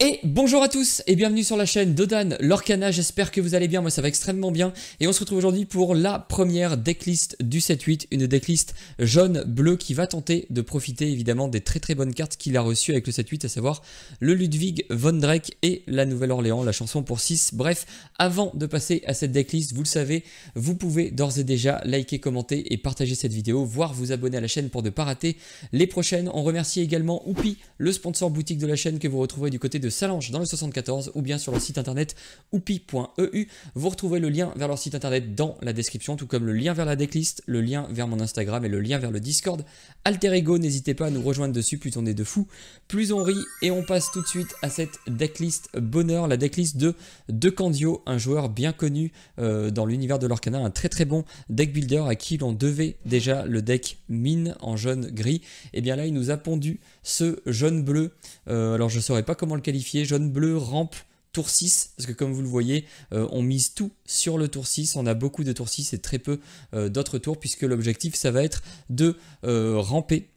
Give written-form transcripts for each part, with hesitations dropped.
Et bonjour à tous et bienvenue sur la chaîne d'Odan Lorcana, j'espère que vous allez bien, moi ça va extrêmement bien. Et on se retrouve aujourd'hui pour la première decklist du 7-8, une decklist jaune-bleu qui va tenter de profiter évidemment des très bonnes cartes qu'il a reçues avec le 7-8, à savoir le Ludwig von Drake et la Nouvelle-Orléans, la chanson pour 6. Bref, avant de passer à cette decklist, vous le savez, vous pouvez d'ores et déjà liker, commenter et partager cette vidéo, voire vous abonner à la chaîne pour ne pas rater les prochaines. On remercie également Oupi, le sponsor boutique de la chaîne que vous retrouverez du côté de Salange dans le 74 ou bien sur leur site internet oupi.eu. Vous retrouverez le lien vers leur site internet dans la description, tout comme le lien vers la decklist, le lien vers mon Instagram et le lien vers le Discord Alter Ego. N'hésitez pas à nous rejoindre dessus, plus on est de fous, plus on rit. Et on passe tout de suite à cette decklist bonheur, la decklist de Candio, un joueur bien connu dans l'univers de l'Orcana, un très bon deck builder à qui l'on devait déjà le deck mine en jaune-gris. Et bien là il nous a pondu ce jaune-bleu, alors je ne saurais pas comment le qualifier, jaune-bleu, rampe, tour 6, parce que comme vous le voyez, on mise tout sur le tour 6, on a beaucoup de tour 6 et très peu d'autres tours, puisque l'objectif ça va être de ramper,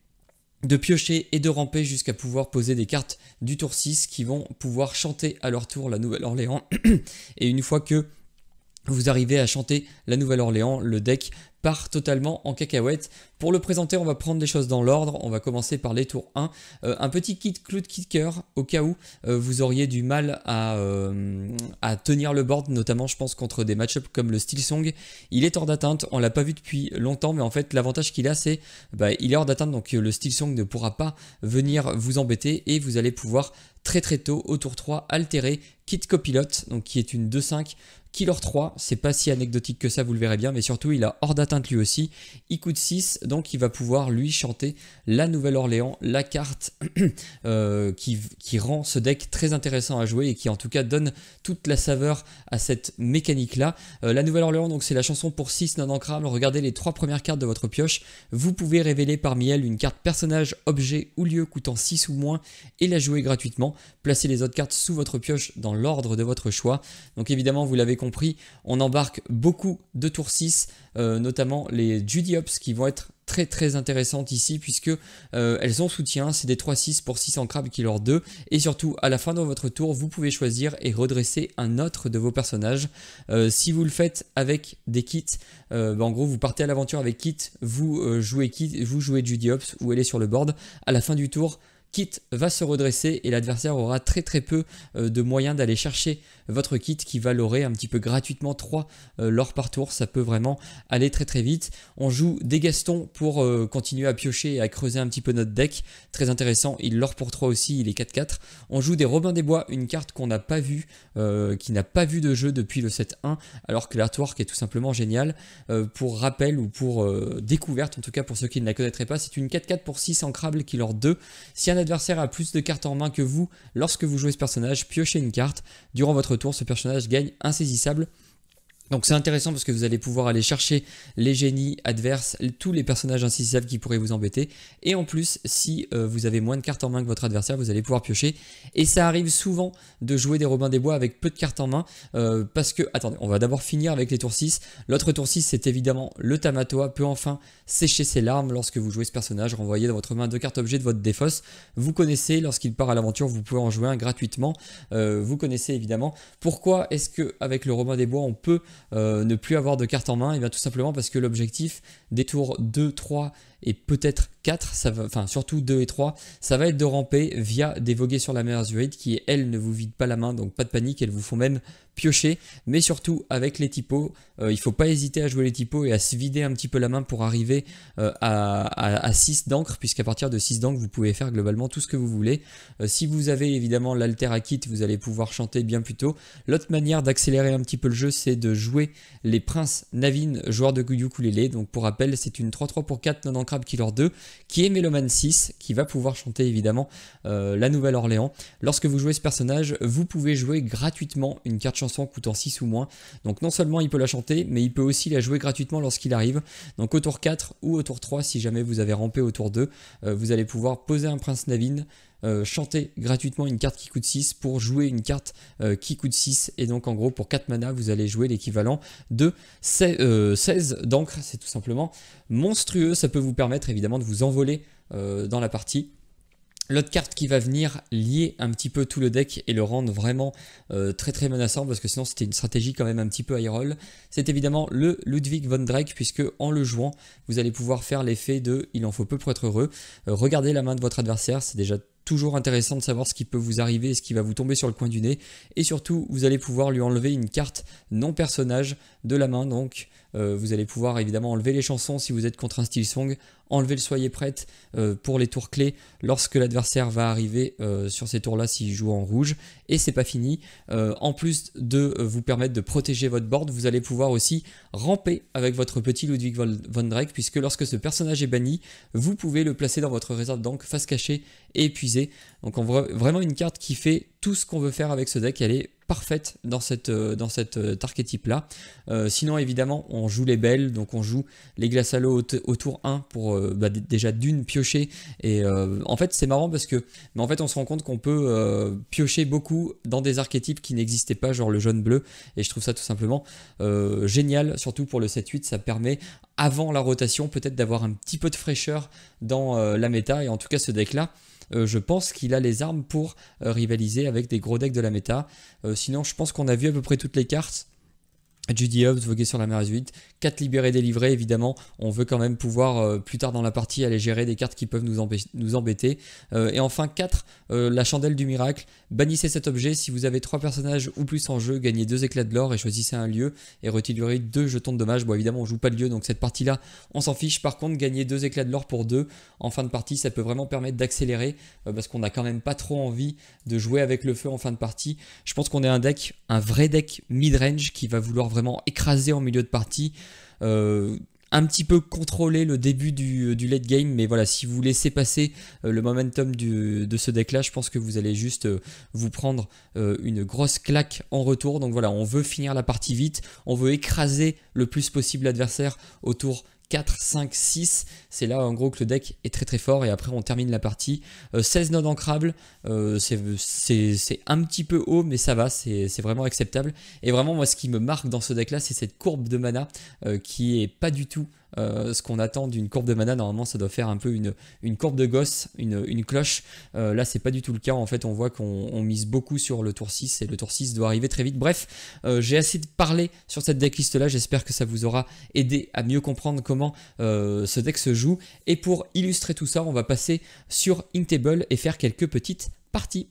de piocher et de ramper jusqu'à pouvoir poser des cartes du tour 6 qui vont pouvoir chanter à leur tour la Nouvelle-Orléans. Et une fois que vous arrivez à chanter la Nouvelle-Orléans, le deck part totalement en cacahuète. Pour le présenter, on va prendre les choses dans l'ordre. On va commencer par les tours 1. Un petit kit Cloud Kicker au cas où vous auriez du mal à tenir le board, notamment je pense contre des match-ups comme le Steel Song. Il est hors d'atteinte, on l'a pas vu depuis longtemps, mais en fait l'avantage qu'il a c'est il est hors d'atteinte, donc le Steel Song ne pourra pas venir vous embêter et vous allez pouvoir très tôt au tour 3 altérer Kit Copilote, donc qui est une 2-5 Killer 3, c'est pas si anecdotique que ça, vous le verrez bien, mais surtout il a hors d'atteinte lui aussi, il coûte 6, donc il va pouvoir lui chanter la Nouvelle-Orléans, la carte qui rend ce deck très intéressant à jouer et qui en tout cas donne toute la saveur à cette mécanique là. La Nouvelle-Orléans, donc c'est la chanson pour 6 non ancrable. Regardez les 3 premières cartes de votre pioche, vous pouvez révéler parmi elles une carte personnage, objet ou lieu coûtant 6 ou moins et la jouer gratuitement. Placez les autres cartes sous votre pioche dans l'ordre de votre choix. Donc évidemment vous l'avez compris, on embarque beaucoup de tour 6, notamment les Judy Hops qui vont être très intéressantes ici puisque elles ont soutien, c'est des 3-6 pour 6 ancrables Killer 2 et surtout à la fin de votre tour vous pouvez choisir et redresser un autre de vos personnages. Si vous le faites avec des kits, en gros vous partez à l'aventure avec kit, vous jouez Judy Hops ou elle est sur le board, à la fin du tour Kit va se redresser et l'adversaire aura très peu de moyens d'aller chercher votre kit qui va lorer un petit peu gratuitement 3 lore par tour. Ça peut vraiment aller très vite. On joue des Gaston pour continuer à piocher et à creuser un petit peu notre deck. Très intéressant, il lore pour 3 aussi, il est 4-4. On joue des Robin des Bois, une carte qu'on n'a pas vue, qui n'a pas vu de jeu depuis le 7-1, alors que l'artwork est tout simplement génial. Pour rappel ou pour découverte, en tout cas pour ceux qui ne la connaîtraient pas, c'est une 4-4 pour 6 ancrable Killer 2. Si un adversaire a plus de cartes en main que vous, lorsque vous jouez ce personnage, piochez une carte. Durant votre tour, ce personnage gagne insaisissable. Donc c'est intéressant parce que vous allez pouvoir aller chercher les génies adverses, tous les personnages insaisissables qui pourraient vous embêter. Et en plus, si vous avez moins de cartes en main que votre adversaire, vous allez pouvoir piocher. Et ça arrive souvent de jouer des Robins des Bois avec peu de cartes en main. Parce que, attendez, on va d'abord finir avec les tours 6. L'autre tour 6, c'est évidemment le Tamatoa peut enfin sécher ses larmes lorsque vous jouez ce personnage. Renvoyez dans votre main 2 cartes objets de votre défausse. Vous connaissez, lorsqu'il part à l'aventure, vous pouvez en jouer un gratuitement. Vous connaissez évidemment. Pourquoi est-ce qu'avec le Robin des Bois, on peut ne plus avoir de cartes en main? Et bien tout simplement parce que l'objectif des tours 2, 3 et peut-être 4, enfin surtout 2 et 3, ça va être de ramper via des voguer sur la mer Azurite qui, elles, ne vous vident pas la main, donc pas de panique, elles vous font même piocher, mais surtout avec les typos, il ne faut pas hésiter à jouer les typos et à se vider un petit peu la main pour arriver à 6 d'encre, puisqu'à partir de 6 d'encre, vous pouvez faire globalement tout ce que vous voulez. Si vous avez évidemment l'alter à kit, vous allez pouvoir chanter bien plus tôt. L'autre manière d'accélérer un petit peu le jeu, c'est de jouer les princes Navin, joueurs de ukulélé. Donc pour rappel, c'est une 3-3 pour 4 non ancrable Killer 2 qui est Méloman 6, qui va pouvoir chanter évidemment la Nouvelle-Orléans. Lorsque vous jouez ce personnage, vous pouvez jouer gratuitement une carte chanson coûtant 6 ou moins. Donc non seulement il peut la chanter, mais il peut aussi la jouer gratuitement lorsqu'il arrive. Donc au tour 4 ou au tour 3, si jamais vous avez rampé au tour 2, vous allez pouvoir poser un prince Navin, chanter gratuitement une carte qui coûte 6 pour jouer une carte qui coûte 6, et donc en gros pour 4 mana vous allez jouer l'équivalent de 16 d'encre. C'est tout simplement monstrueux, ça peut vous permettre évidemment de vous envoler dans la partie. L'autre carte qui va venir lier un petit peu tout le deck et le rendre vraiment très très menaçant, parce que sinon c'était une stratégie quand même un petit peu high roll, c'est évidemment le Ludwig von Drake, puisque en le jouant, vous allez pouvoir faire l'effet de « il en faut peu pour être heureux ». Regardez la main de votre adversaire, c'est déjà toujours intéressant de savoir ce qui peut vous arriver et ce qui va vous tomber sur le coin du nez. Et surtout, vous allez pouvoir lui enlever une carte non personnage de la main. Donc, vous allez pouvoir évidemment enlever les chansons si vous êtes contre un Steel Song, enlever le Soyez prête pour les tours clés lorsque l'adversaire va arriver sur ces tours-là s'il joue en rouge. Et c'est pas fini. En plus de vous permettre de protéger votre board, vous allez pouvoir aussi ramper avec votre petit Ludwig von Drake, puisque lorsque ce personnage est banni, vous pouvez le placer dans votre réserve d'encre face cachée et épuisé. Donc on voit vraiment une carte qui fait tout ce qu'on veut faire avec ce deck. Elle est parfaite dans cet archétype là. Sinon évidemment on joue les belles, donc on joue les glaces à l'eau au tour 1 pour déjà d'une piocher. Et en fait c'est marrant parce que en fait on se rend compte qu'on peut piocher beaucoup dans des archétypes qui n'existaient pas, genre le jaune bleu, et je trouve ça tout simplement génial, surtout pour le 7-8. Ça permet avant la rotation peut-être d'avoir un petit peu de fraîcheur dans la méta, et en tout cas ce deck là je pense qu'il a les armes pour rivaliser avec des gros decks de la méta. Sinon, je pense qu'on a vu à peu près toutes les cartes. Judy Hobbs, voguer sur la mer 8, 4 libérés délivrés, évidemment, on veut quand même pouvoir plus tard dans la partie aller gérer des cartes qui peuvent nous embêter. Et enfin 4, la chandelle du miracle, bannissez cet objet, si vous avez 3 personnages ou plus en jeu, gagnez 2 éclats de l'or et choisissez un lieu et retirez 2 jetons de dommage. Bon évidemment on joue pas de lieu, donc cette partie là on s'en fiche. Par contre gagner 2 éclats de l'or pour 2 en fin de partie, ça peut vraiment permettre d'accélérer, parce qu'on n'a quand même pas trop envie de jouer avec le feu en fin de partie. Je pense qu'on est un vrai deck mid-range qui va vouloir vraiment écraser en milieu de partie, un petit peu contrôler le début du late game, mais voilà, si vous laissez passer le momentum de ce deck là, je pense que vous allez juste vous prendre une grosse claque en retour. Donc voilà, on veut finir la partie vite, on veut écraser le plus possible l'adversaire autour 4, 5, 6, c'est là en gros que le deck est très très fort, et après on termine la partie. 16 nodes ancrables, c'est un petit peu haut, mais ça va, c'est vraiment acceptable. Et vraiment moi ce qui me marque dans ce deck là, c'est cette courbe de mana qui est pas du tout ce qu'on attend d'une courbe de mana. Normalement ça doit faire un peu une courbe de gosse, une cloche. Là c'est pas du tout le cas, en fait on voit qu'on mise beaucoup sur le tour 6 et le tour 6 doit arriver très vite. Bref, j'ai assez de parler sur cette decklist là, j'espère que ça vous aura aidé à mieux comprendre comment ce deck se joue. Et pour illustrer tout ça, on va passer sur Inktable et faire quelques petites parties.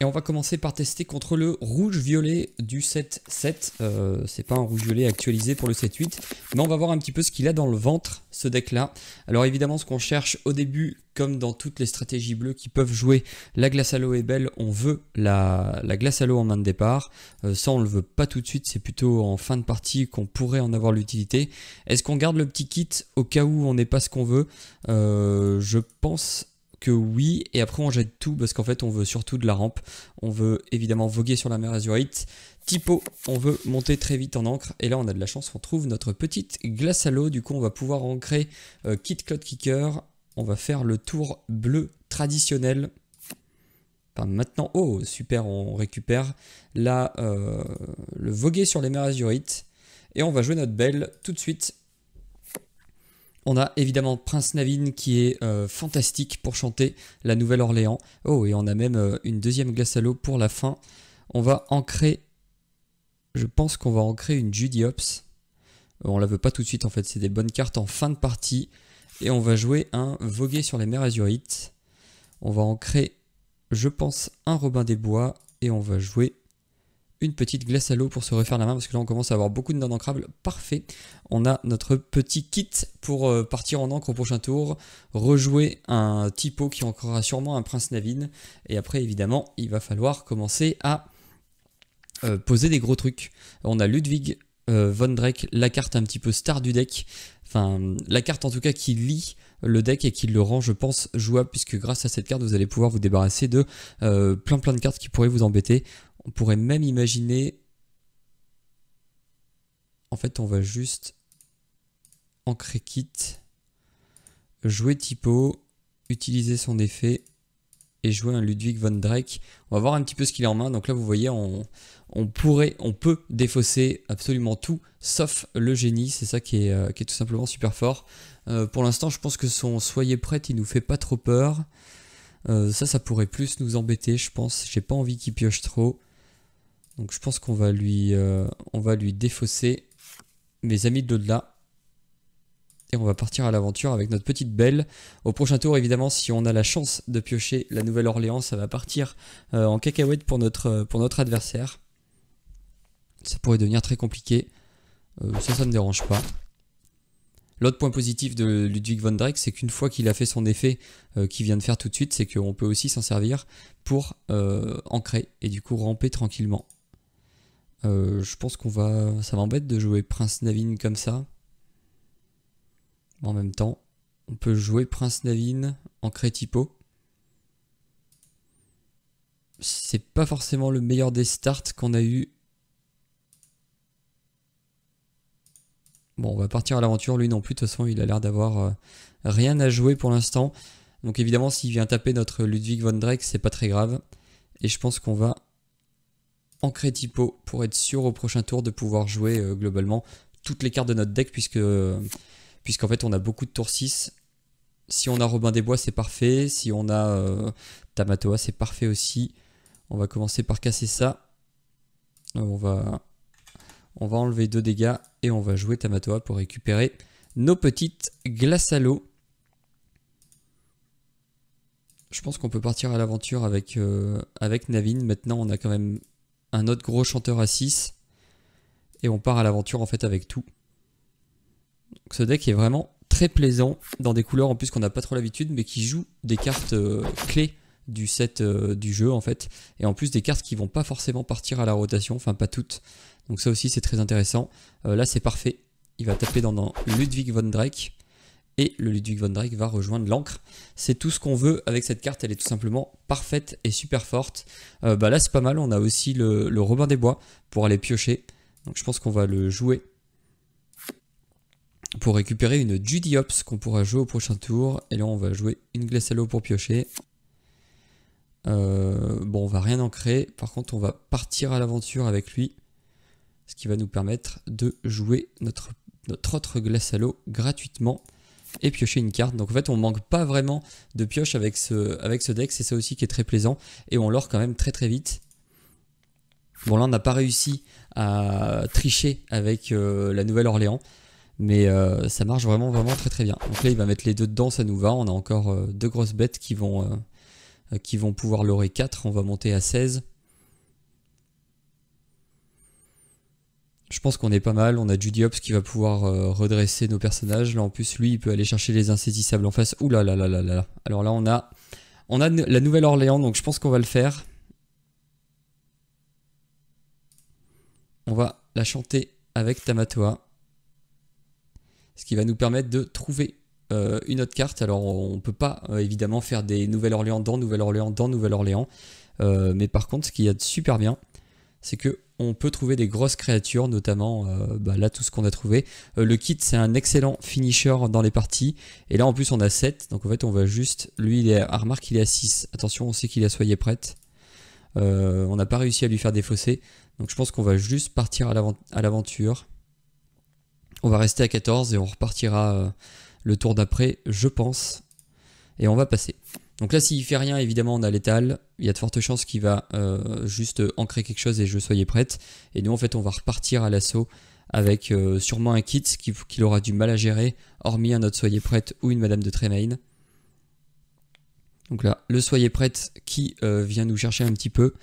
Et on va commencer par tester contre le rouge-violet du 7-7. C'est pas un rouge-violet actualisé pour le 7-8, mais on va voir un petit peu ce qu'il a dans le ventre, ce deck-là. Alors évidemment, ce qu'on cherche au début, comme dans toutes les stratégies bleues qui peuvent jouer la glace à l'eau est belle, on veut la glace à l'eau en main de départ. Ça, on le veut pas tout de suite, c'est plutôt en fin de partie qu'on pourrait en avoir l'utilité. Est-ce qu'on garde le petit kit au cas où on n'est pas ce qu'on veut? Je pense que oui, et après on jette tout parce qu'en fait on veut surtout de la rampe. On veut évidemment voguer sur la mer Azurite. Typo, on veut monter très vite en encre, et là on a de la chance, on trouve notre petite glace à l'eau. Du coup on va pouvoir ancrer Kit Cloud Kicker. On va faire le tour bleu traditionnel. Enfin, maintenant, oh super, on récupère là le voguer sur les mers Azurites, et on va jouer notre belle tout de suite. On a évidemment Prince Navin qui est fantastique pour chanter la Nouvelle-Orléans. Oh, et on a même une deuxième glace à l'eau pour la fin. On va ancrer, je pense qu'on va ancrer une Judy Hobbs. On la veut pas tout de suite en fait, c'est des bonnes cartes en fin de partie. Et on va jouer un voguer sur les mers Azurites. On va ancrer, je pense, un Robin des Bois, et on va jouer une petite glace à l'eau pour se refaire la main, parce que là on commence à avoir beaucoup de nodes ancrables. Parfait, on a notre petit kit pour partir en encre au prochain tour, rejouer un typo qui ancrera sûrement un Prince Navin, et après évidemment il va falloir commencer à poser des gros trucs. On a Ludwig von Drake, la carte un petit peu star du deck, enfin la carte en tout cas qui lie le deck et qui le rend, je pense, jouable, puisque grâce à cette carte vous allez pouvoir vous débarrasser de plein de cartes qui pourraient vous embêter. On pourrait même imaginer, en fait on va juste ancrer kit, jouer typo, utiliser son effet, et jouer un Ludwig von Drake. On va voir un petit peu ce qu'il a en main. Donc là, vous voyez, on peut défausser absolument tout, sauf le génie. C'est ça qui est tout simplement super fort. Pour l'instant, je pense que son Soyez prête, il nous fait pas trop peur. Ça pourrait plus nous embêter, je pense. J'ai pas envie qu'il pioche trop. Donc je pense qu'on va lui défausser mes amis de l'au-delà. Et on va partir à l'aventure avec notre petite belle. Au prochain tour, évidemment, si on a la chance de piocher la Nouvelle-Orléans, ça va partir en cacahuète pour notre adversaire. Ça pourrait devenir très compliqué. Ça ne me dérange pas. L'autre point positif de Ludwig von Drake, c'est qu'une fois qu'il a fait son effet qu'il vient de faire tout de suite, c'est qu'on peut aussi s'en servir pour ancrer et du coup ramper tranquillement. Je pense ça m'embête de jouer Prince Navin comme ça. En même temps, on peut jouer Prince Navin, ancrer typo. C'est pas forcément le meilleur des starts qu'on a eu. Bon, on va partir à l'aventure. Lui non plus, de toute façon, il a l'air d'avoir rien à jouer pour l'instant. Donc évidemment, s'il vient taper notre Ludwig von Drake, c'est pas très grave. Et je pense qu'on va ancrer typo pour être sûr au prochain tour de pouvoir jouer globalement toutes les cartes de notre deck, puisqu'en fait on a beaucoup de tour 6. Si on a Robin des Bois, c'est parfait. Si on a Tamatoa, c'est parfait aussi. On va commencer par casser ça. On va enlever 2 dégâts et on va jouer Tamatoa pour récupérer nos petites glaces à l'eau. Je pense qu'on peut partir à l'aventure avec Navin. Maintenant, on a quand même un autre gros chanteur à 6. Et on part à l'aventure en fait avec tout. Donc, ce deck est vraiment très plaisant dans des couleurs en plus qu'on n'a pas trop l'habitude, mais qui joue des cartes clés du set du jeu en fait. Et en plus des cartes qui vont pas forcément partir à la rotation, enfin pas toutes. Donc ça aussi c'est très intéressant. Là c'est parfait. Il va taper dans Ludwig von Drake. Et le Ludwig von Drake va rejoindre l'encre. C'est tout ce qu'on veut avec cette carte. Elle est tout simplement parfaite et super forte. Là c'est pas mal. On a aussi le Robin des Bois pour aller piocher. Donc je pense qu'on va le jouer pour récupérer une Judy Hopps qu'on pourra jouer au prochain tour. Et là on va jouer une glace à l'eau pour piocher. Bon, on va rien ancrer. Par contre on va partir à l'aventure avec lui. Ce qui va nous permettre de jouer notre autre glace à l'eau gratuitement. Et piocher une carte. Donc en fait on manque pas vraiment de pioche avec ce deck. C'est ça aussi qui est très plaisant. Et on lore quand même très très vite. Bon là on n'a pas réussi à tricher avec la Nouvelle-Orléans. Mais ça marche vraiment très très bien. Donc là il va mettre les 2 dedans, ça nous va. On a encore 2 grosses bêtes qui vont pouvoir lorer 4. On va monter à 16. Je pense qu'on est pas mal. On a Judy Hopps qui va pouvoir redresser nos personnages. Là en plus lui il peut aller chercher les insaisissables en face. Ouh là là là là là. Alors là on a la Nouvelle-Orléans, donc je pense qu'on va le faire. On va la chanter avec Tamatoa. Ce qui va nous permettre de trouver une autre carte. Alors on peut pas évidemment faire des Nouvelle-Orléans dans Nouvelle-Orléans dans Nouvelle-Orléans. Mais par contre ce qu'il y a de super bien, c'est que on peut trouver des grosses créatures, notamment là tout ce qu'on a trouvé. Le kit c'est un excellent finisher dans les parties. Et là en plus on a 7. Donc en fait on va juste... Lui il est à remarque il est à 6. Attention on sait qu'il a Soyez prête. On n'a pas réussi à lui faire défausser. Donc je pense qu'on va juste partir à l'aventure. On va rester à 14 et on repartira le tour d'après je pense. Et on va passer. Donc là s'il fait rien évidemment on a l'étal. Il y a de fortes chances qu'il va juste ancrer quelque chose et je Soyez prête. Et nous en fait on va repartir à l'assaut avec sûrement un kit qu'il aura du mal à gérer. Hormis un autre Soyez prête ou une Madame de Tremaine. Donc là le Soyez prête qui vient nous chercher un petit peu.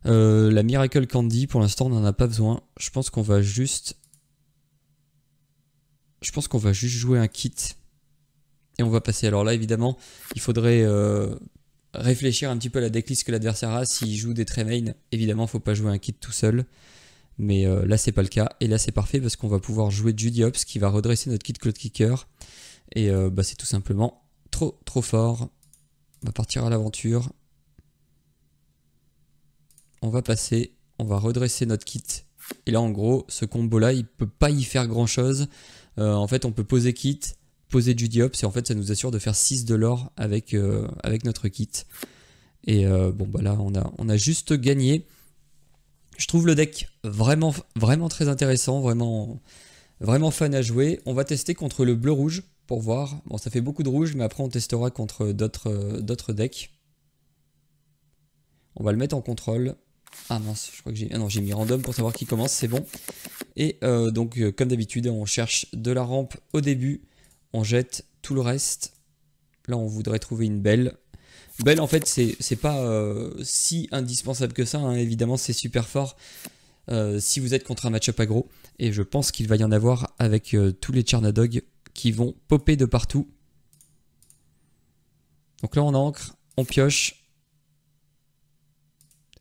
La Miracle Candy pour l'instant on n'en a pas besoin. Je pense qu'on va juste jouer un kit. Et on va passer. Alors là évidemment il faudrait réfléchir un petit peu à la decklist que l'adversaire a. S'il joue des Tremaine, évidemment il ne faut pas jouer un kit tout seul. Mais là c'est pas le cas. Et là c'est parfait parce qu'on va pouvoir jouer Judy Hopps qui va redresser notre kit Cloud Kicker. Et c'est tout simplement trop fort. On va partir à l'aventure. On va passer. On va redresser notre kit. Et là en gros ce combo là il peut pas y faire grand chose. En fait on peut poser kit, poser Judy Hopps et en fait ça nous assure de faire 6 de l'or avec, avec notre kit. Et bon bah là on a juste gagné. Je trouve le deck vraiment, vraiment très intéressant, vraiment, vraiment fun à jouer. On va tester contre le bleu-rouge pour voir. Bon ça fait beaucoup de rouge mais après on testera contre d'autres decks. On va le mettre en contrôle. Ah mince, je crois que j'ai... Ah non, j'ai mis random pour savoir qui commence, c'est bon. Et donc, comme d'habitude, on cherche de la rampe au début. On jette tout le reste. Là, on voudrait trouver une belle. Belle, en fait, c'est pas si indispensable que ça. Hein. Évidemment, c'est super fort si vous êtes contre un match-up aggro. Et je pense qu'il va y en avoir avec tous les Charnadog qui vont popper de partout. Donc là, on ancre, on pioche.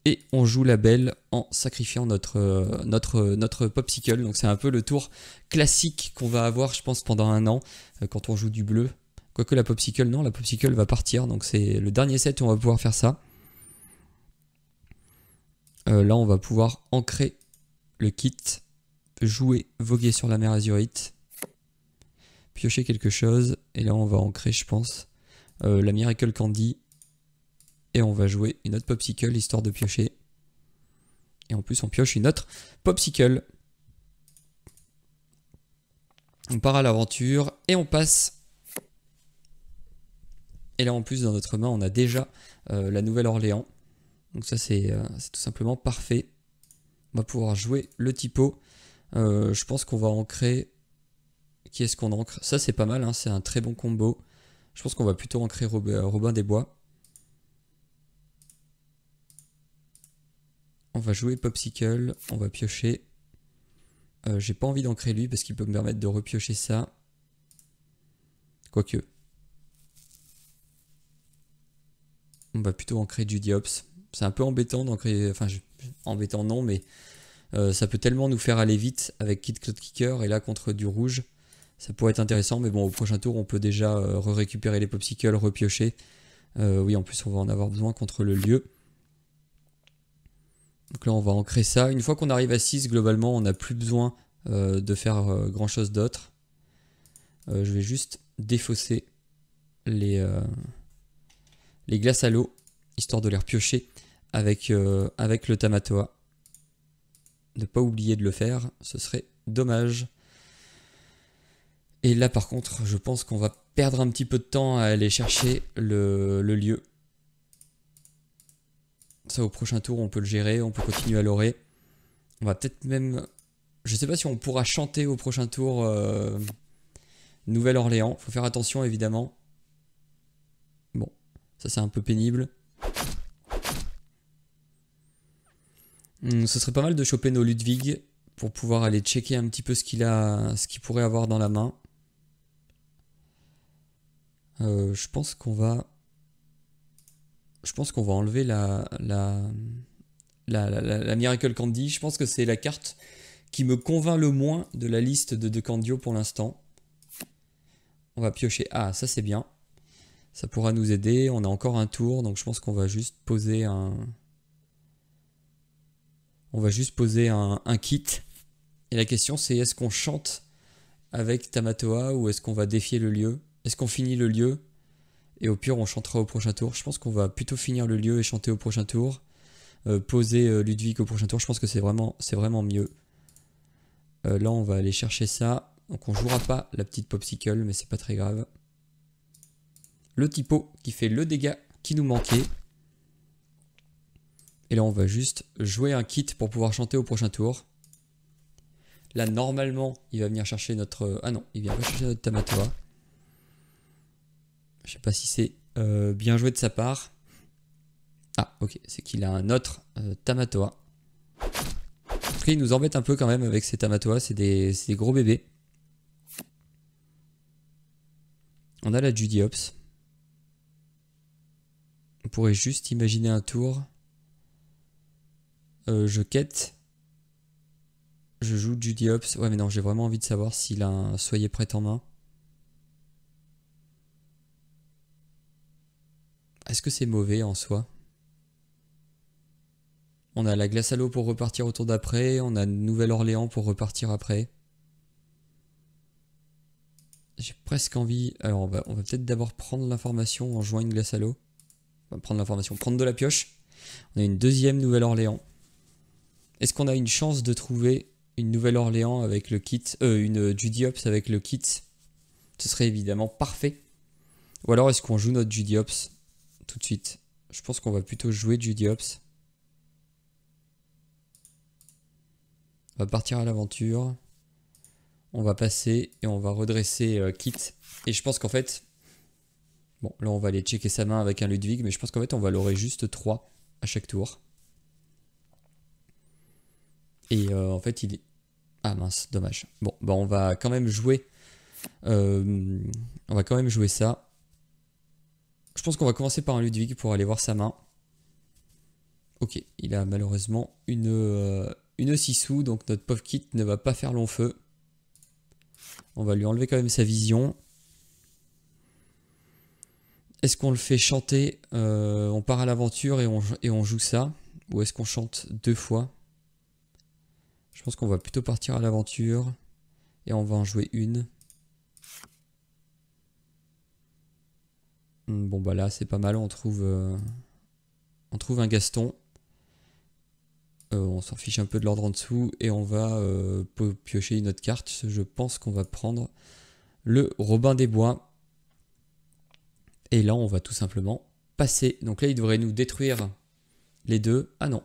Et on joue la belle en sacrifiant notre popsicle. Donc c'est un peu le tour classique qu'on va avoir, je pense, pendant un an, quand on joue du bleu. Quoique la popsicle, non, la popsicle va partir. Donc c'est le dernier set où on va pouvoir faire ça. Là, on va pouvoir ancrer le kit, jouer, voguer sur la mer azurite, piocher quelque chose. Et là, on va ancrer, je pense, la Miracle Candy. Et on va jouer une autre popsicle histoire de piocher. Et en plus on pioche une autre popsicle. On part à l'aventure et on passe. Et là en plus dans notre main on a déjà la Nouvelle-Orléans. Donc ça c'est tout simplement parfait. On va pouvoir jouer le typo. Je pense qu'on va ancrer... Qui est-ce qu'on ancre? Ça c'est pas mal, hein, c'est un très bon combo. Je pense qu'on va plutôt ancrer Robin des Bois. On va jouer Popsicle, on va piocher. J'ai pas envie d'ancrer lui parce qu'il peut me permettre de repiocher ça. Quoique. On va plutôt ancrer Judy Hopps. C'est un peu embêtant d'ancrer... Enfin, embêtant non, mais ça peut tellement nous faire aller vite avec Kid Cloud Kicker. Et là, contre du rouge, ça pourrait être intéressant. Mais bon, au prochain tour, on peut déjà récupérer les Popsicles, repiocher. Oui, en plus, on va en avoir besoin contre le lieu. Donc là on va ancrer ça. Une fois qu'on arrive à 6, globalement on n'a plus besoin de faire grand chose d'autre. Je vais juste défausser les glaces à l'eau, histoire de les repiocher avec le Tamatoa. Ne pas oublier de le faire, ce serait dommage. Et là par contre je pense qu'on va perdre un petit peu de temps à aller chercher le lieu. Ça au prochain tour on peut le gérer, on peut continuer à l'orer. On va peut-être même... Je sais pas si on pourra chanter au prochain tour Nouvelle-Orléans. Faut faire attention évidemment. Bon, ça c'est un peu pénible. Ce serait pas mal de choper nos Ludwig pour pouvoir aller checker un petit peu ce qu'il pourrait avoir dans la main. Je pense qu'on va enlever la Miracle Candy. Je pense que c'est la carte qui me convainc le moins de la liste de Candio pour l'instant. On va piocher. Ah, ça c'est bien. Ça pourra nous aider. On a encore un tour, donc je pense qu'on va juste poser un... On va juste poser un kit. Et la question c'est est-ce qu'on chante avec Tamatoa ou est-ce qu'on va défier le lieu? Est-ce qu'on finit le lieu? Et au pire on chantera au prochain tour. Je pense qu'on va plutôt finir le lieu et chanter au prochain tour. Poser Ludwig au prochain tour, je pense que c'est vraiment mieux. Là on va aller chercher ça. Donc on jouera pas la petite popsicle, mais c'est pas très grave. Le typo qui fait le dégât qui nous manquait. Et là on va juste jouer un kit pour pouvoir chanter au prochain tour. Là normalement il va venir chercher notre... Ah non, il vient pas chercher notre Tamatoa. Je sais pas si c'est bien joué de sa part. Ah ok, c'est qu'il a un autre Tamatoa. Après il nous embête un peu quand même avec ces Tamatoa, c'est des gros bébés. On a la Judy Hopps. On pourrait juste imaginer un tour. Je quête. Je joue Judy Hopps. Ouais mais non, j'ai vraiment envie de savoir s'il a un Soyez prêt en main. Est-ce que c'est mauvais en soi? On a la glace à l'eau pour repartir au tour d'après. On a Nouvelle-Orléans pour repartir après. J'ai presque envie... Alors on va peut-être d'abord prendre l'information en jouant une glace à l'eau. On va prendre l'information, prendre de la pioche. On a une deuxième Nouvelle-Orléans. Est-ce qu'on a une chance de trouver une Nouvelle-Orléans avec le kit, une Judiops avec le kit? Ce serait évidemment parfait. Ou alors est-ce qu'on joue notre Judiops tout de suite? Je pense qu'on va plutôt jouer Judiops. On va partir à l'aventure. On va passer et on va redresser kit. Et je pense qu'en fait... Bon, là on va aller checker sa main avec un Ludwig, mais je pense qu'en fait on va l'aurer juste 3 à chaque tour. Et en fait il est... Ah mince, dommage. Bon, bah on va quand même jouer... on va quand même jouer ça. Je pense qu'on va commencer par un Ludwig pour aller voir sa main. Ok, il a malheureusement une 6 sous, donc notre pauvre kit ne va pas faire long feu. On va lui enlever quand même sa vision. Est-ce qu'on le fait chanter on part à l'aventure et on joue ça? Ou est-ce qu'on chante 2 fois? Je pense qu'on va plutôt partir à l'aventure. Et on va en jouer une. Bon bah là c'est pas mal, on trouve un Gaston. On s'en fiche un peu de l'ordre en dessous. Et on va piocher une autre carte. Je pense qu'on va prendre le Robin des Bois. Et là on va tout simplement passer. Donc là il devrait nous détruire les deux. Ah non.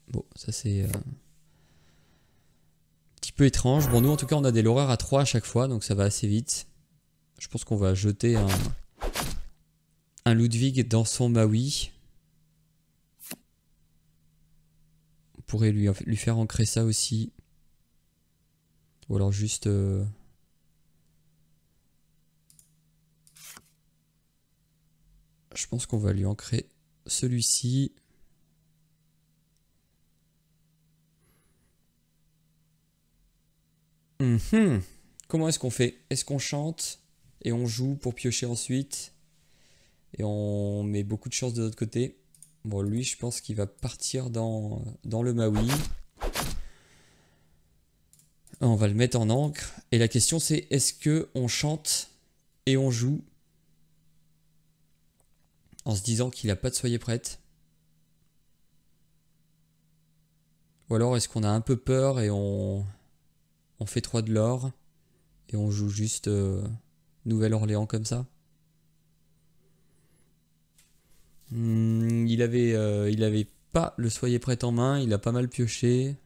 Bon ça c'est un petit peu étrange. Bon nous en tout cas on a des loreurs à 3 à chaque fois. Donc ça va assez vite. Je pense qu'on va jeter un Ludwig dans son Maui. On pourrait lui faire ancrer ça aussi. Ou alors juste... Je pense qu'on va lui ancrer celui-ci. Comment est-ce qu'on fait? Est-ce qu'on chante et on joue pour piocher ensuite? Et on met beaucoup de chance de notre côté. Bon, lui, je pense qu'il va partir dans le Maui. On va le mettre en encre. Et la question, c'est est-ce qu'on chante et on joue en se disant qu'il n'a pas de soyez prête? Ou alors est-ce qu'on a un peu peur et on fait 3 de l'or et on joue juste Nouvelle-Orléans comme ça? Il avait pas le soyez prête en main, il a pas mal pioché.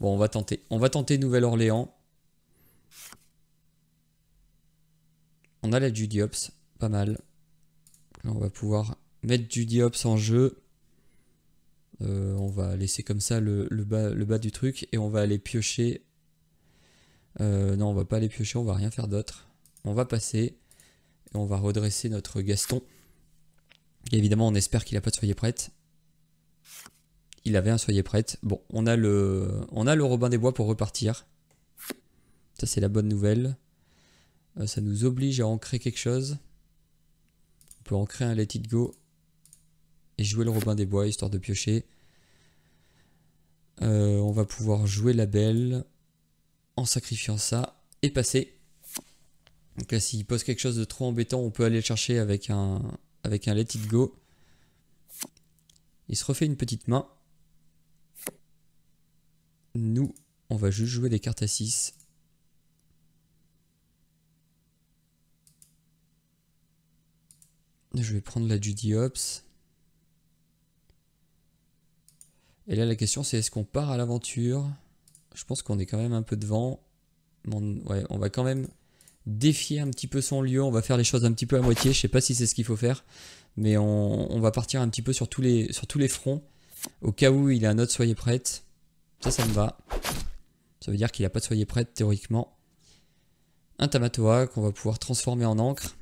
Bon, on va tenter. On va tenter Nouvelle-Orléans. On a la Judiops, pas mal. Là, on va pouvoir mettre Judiops en jeu. On va laisser comme ça le bas du truc et on va aller piocher. Non, on va pas aller piocher, on va rien faire d'autre. On va passer et on va redresser notre Gaston. Et évidemment, on espère qu'il n'a pas de soyez prête. Il avait un soyez prête. Bon, on a le Robin des Bois pour repartir. Ça, c'est la bonne nouvelle. Ça nous oblige à ancrer quelque chose. On peut ancrer un Let It Go et jouer le Robin des Bois, histoire de piocher. On va pouvoir jouer la belle en sacrifiant ça et passer. Donc là, s'il pose quelque chose de trop embêtant, on peut aller le chercher avec un Let It Go. Il se refait une petite main. Nous, on va juste jouer les cartes à 6. Je vais prendre la Judiops. Et là, la question, c'est est-ce qu'on part à l'aventure? Je pense qu'on est quand même un peu devant. Ouais, on va quand même défier un petit peu son lieu. On va faire les choses un petit peu à moitié. Je sais pas si c'est ce qu'il faut faire. Mais on va partir un petit peu sur tous les fronts. Au cas où il a un autre soyez prête. Ça me va. Ça veut dire qu'il n'a pas de soyez prête théoriquement. Un Tamatoa qu'on va pouvoir transformer en encre.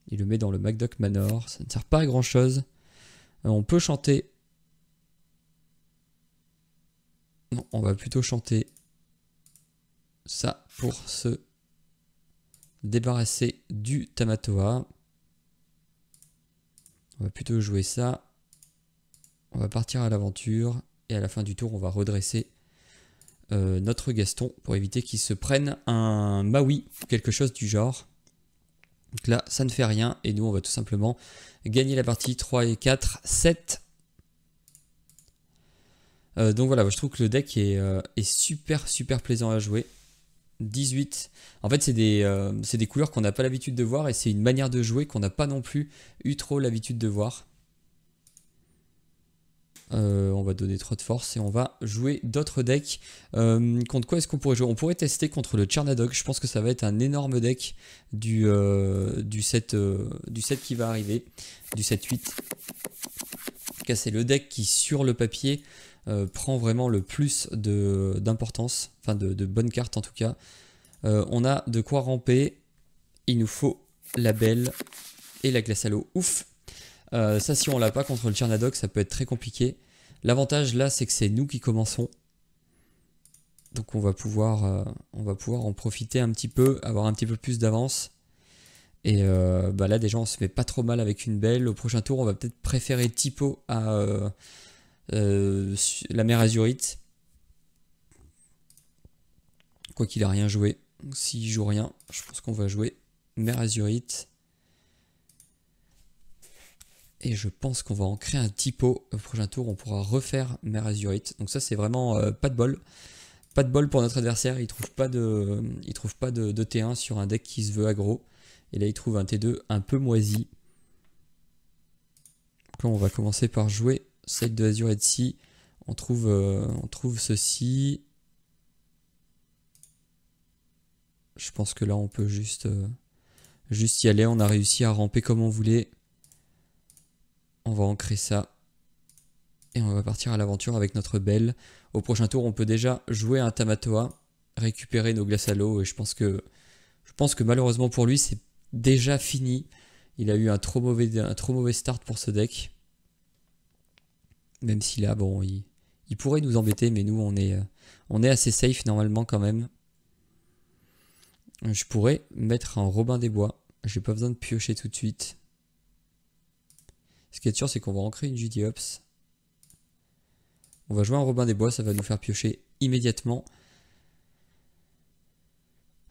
Il le met dans le MacDuck Manor. Ça ne sert pas à grand chose. On peut chanter. Non, on va plutôt chanter ça pour se débarrasser du Tamatoa. On va plutôt jouer ça. On va partir à l'aventure. Et à la fin du tour, on va redresser notre Gaston pour éviter qu'il se prenne un Maui ou quelque chose du genre. Donc là, ça ne fait rien et nous, on va tout simplement gagner la partie 3 et 4, 7. Donc voilà, je trouve que le deck est super plaisant à jouer. 18. En fait, c'est des couleurs qu'on n'a pas l'habitude de voir et c'est une manière de jouer qu'on n'a pas non plus eu trop l'habitude de voir. On va donner 3 de force et on va jouer d'autres decks. Contre quoi est-ce qu'on pourrait jouer? On pourrait tester contre le Chernadog. Je pense que ça va être un énorme deck du set qui va arriver, du 7-8. En tout cas, c'est le deck qui, sur le papier, prend vraiment le plus d'importance, enfin de bonnes cartes en tout cas. On a de quoi ramper. Il nous faut la belle et la glace à l'eau. Ouf! Ça, si on l'a pas contre le Chernadog, ça peut être très compliqué. L'avantage là, c'est que c'est nous qui commençons. Donc on va pouvoir en profiter un petit peu, avoir un petit peu plus d'avance. Et là déjà on se met pas trop mal avec une belle. Au prochain tour on va peut-être préférer Typo à la mer Azurite. Quoi qu'il a rien joué. S'il joue rien, je pense qu'on va jouer mer Azurite. Et je pense qu'on va en créer un Typo. Au prochain tour, on pourra refaire mer Azurite. Donc ça, c'est vraiment pas de bol. Pas de bol pour notre adversaire. Il trouve pas de T1 sur un deck qui se veut aggro. Et là, il trouve un T2 un peu moisi. Donc là, on va commencer par jouer celle de Azurite ici. On trouve ceci. Je pense que là, on peut juste y aller. On a réussi à ramper comme on voulait. On va ancrer ça. Et on va partir à l'aventure avec notre belle. Au prochain tour, on peut déjà jouer un Tamatoa, récupérer nos glaces à l'eau. Et je pense que malheureusement pour lui, c'est déjà fini. Il a eu un trop mauvais start pour ce deck. Même si là, bon, il pourrait nous embêter, mais nous, on est assez safe normalement quand même. Je pourrais mettre un Robin des Bois. J'ai pas besoin de piocher tout de suite. Ce qui est sûr, c'est qu'on va ancrer une Judiops. On va jouer un Robin des Bois, ça va nous faire piocher immédiatement.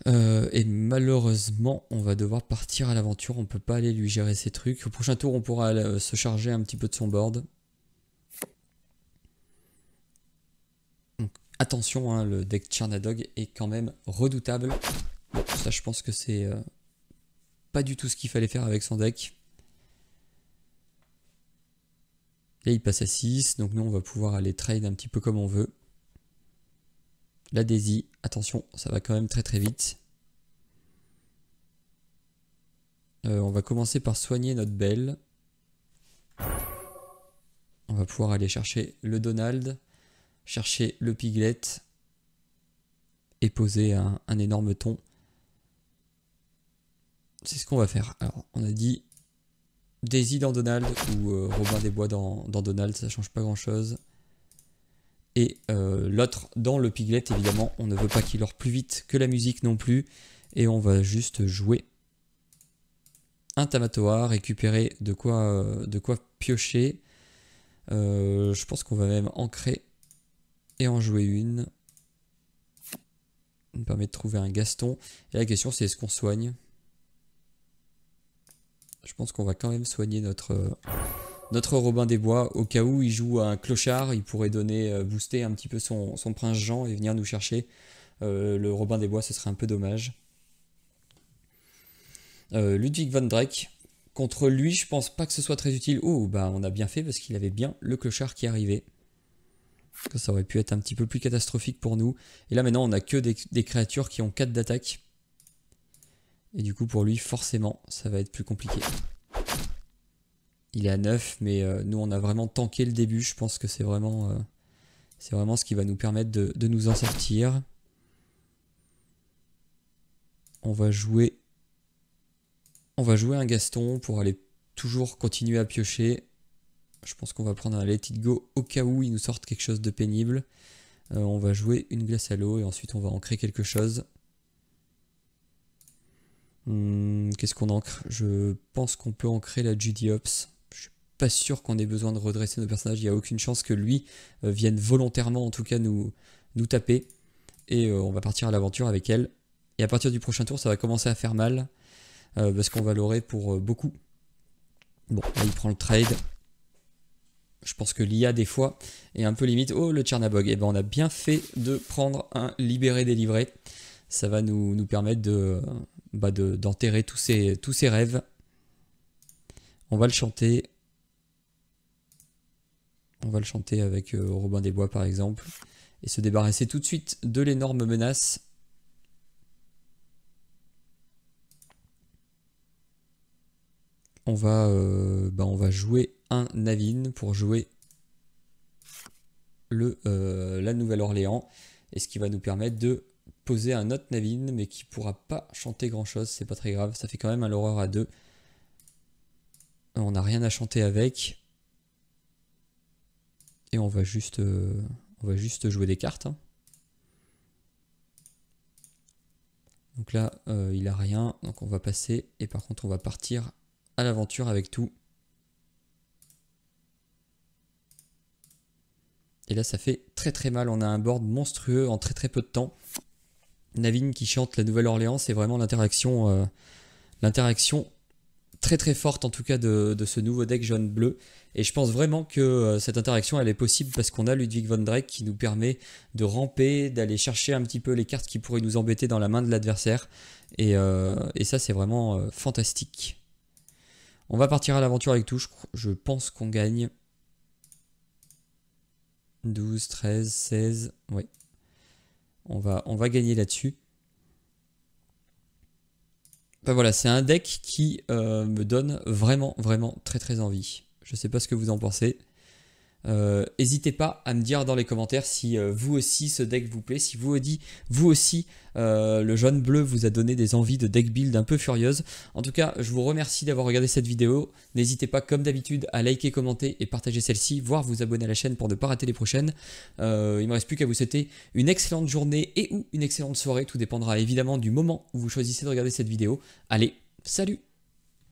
Et malheureusement, on va devoir partir à l'aventure. On ne peut pas aller lui gérer ses trucs. Au prochain tour, on pourra se charger un petit peu de son board. Donc, attention, hein, le deck Chernadog est quand même redoutable. Ça, je pense que c'est pas du tout ce qu'il fallait faire avec son deck. Là, il passe à 6, donc nous, on va pouvoir aller trade un petit peu comme on veut. La Daisy, attention, ça va quand même très vite. On va commencer par soigner notre belle. On va pouvoir aller chercher le Donald, chercher le Piglet et poser un énorme ton. C'est ce qu'on va faire. Alors, on a dit Daisy dans Donald ou Robin des Bois dans Donald, ça change pas grand chose. Et l'autre dans le Piglet, évidemment, on ne veut pas qu'il meure plus vite que la musique non plus. Et on va juste jouer un Tamatoa, récupérer de quoi piocher. Je pense qu'on va même ancrer et en jouer une. Ça nous permet de trouver un Gaston. Et la question, c'est est-ce qu'on soigne? Je pense qu'on va quand même soigner notre Robin des Bois. Au cas où il joue un clochard, il pourrait booster un petit peu son prince Jean et venir nous chercher. Le Robin des Bois, ce serait un peu dommage. Ludwig van Drake. Contre lui, je pense pas que ce soit très utile. Oh, bah on a bien fait parce qu'il avait bien le clochard qui arrivait. Ça aurait pu être un petit peu plus catastrophique pour nous. Et là maintenant, on a que des créatures qui ont 4 d'attaque. Et du coup, pour lui, forcément, ça va être plus compliqué. Il est à 9, mais nous, on a vraiment tanké le début. Je pense que c'est vraiment ce qui va nous permettre de nous en sortir. On va jouer un Gaston pour aller toujours continuer à piocher. Je pense qu'on va prendre un Let It Go au cas où il nous sorte quelque chose de pénible. On va jouer une glace à l'eau et ensuite on va ancrer quelque chose. Qu'est-ce qu'on ancre? Je pense qu'on peut ancrer la Judiops. Je suis pas sûr qu'on ait besoin de redresser nos personnages. Il n'y a aucune chance que lui vienne volontairement en tout cas nous taper. et on va partir à l'aventure avec elle. Et à partir du prochain tour, ça va commencer à faire mal parce qu'on va l'aurer pour beaucoup. Bon, là il prend le trade. Je pense que l'IA des fois est un peu limite. Oh, le Tchernabog, eh ben, on a bien fait de prendre un libéré-délivré. Ça va nous permettre d'enterrer tous ces rêves. On va le chanter. On va le chanter avec Robin des Bois par exemple. Et se débarrasser tout de suite de l'énorme menace. On va jouer un Navine pour jouer la Nouvelle-Orléans. Et ce qui va nous permettre de poser un autre Navine, mais qui pourra pas chanter grand chose. C'est pas très grave, ça fait quand même un l'horreur à 2. On n'a rien à chanter avec. Et on va juste jouer des cartes. Hein. Donc là, il a rien. Donc on va passer. Et par contre, on va partir à l'aventure avec tout. Et là, ça fait très très mal. On a un board monstrueux en très très peu de temps. Navine qui chante la Nouvelle-Orléans, c'est vraiment l'interaction très très forte en tout cas de ce nouveau deck jaune-bleu. Et je pense vraiment que cette interaction elle est possible parce qu'on a Ludwig von Drake qui nous permet de ramper, d'aller chercher un petit peu les cartes qui pourraient nous embêter dans la main de l'adversaire. Et ça c'est vraiment fantastique. On va partir à l'aventure avec tout, je pense qu'on gagne. 12, 13, 16, oui. On va gagner là-dessus. Ben voilà, c'est un deck qui me donne vraiment très très envie. Je sais pas ce que vous en pensez. N'hésitez pas à me dire dans les commentaires si vous aussi ce deck vous plaît, si vous aussi le jaune bleu vous a donné des envies de deck build un peu furieuses. En tout cas, je vous remercie d'avoir regardé cette vidéo. N'hésitez pas comme d'habitude à liker, commenter et partager celle-ci, voire vous abonner à la chaîne pour ne pas rater les prochaines. Il ne me reste plus qu'à vous souhaiter une excellente journée et ou une excellente soirée. Tout dépendra évidemment du moment où vous choisissez de regarder cette vidéo. Allez, salut!